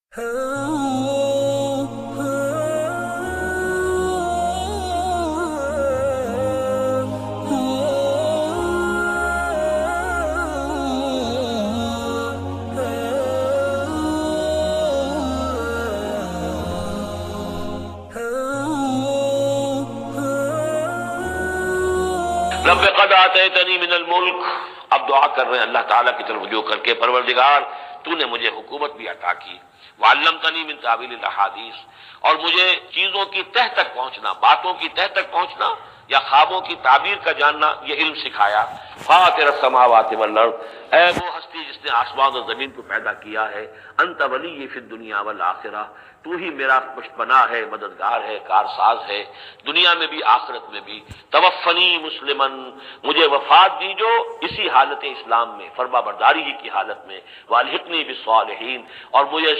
رب قد آتیتنی من الملک، اب دعا کر رہے ہیں اللہ تعالیٰ کی طرف رجوع کر کے، پروردگار تو نے مجھے حکومت بھی عطا کی، وعلمتنی من تاویل الاحادیث، اور مجھے چیزوں کی تہ تک پہنچنا، باتوں کی تہ تک پہنچنا یا خوابوں کی تعبیر کا جاننا، یہ علم سکھایا۔ فاطر السماوات والارض، اے وہ ہستی جس نے آسمان اور زمین کو پیدا کیا ہے، انت ولی فی الدنیا والآخرہ، تو ہی میرا پشت پناہ ہے، مددگار ہے، کارساز ہے، دنیا میں بھی آخرت میں بھی۔ توفنی مسلمن، مجھے وفات دیجو اسی حالت اسلام میں، فرما برداری ہی کی حالت میں، والحقنی بالصالحین، اور مجھے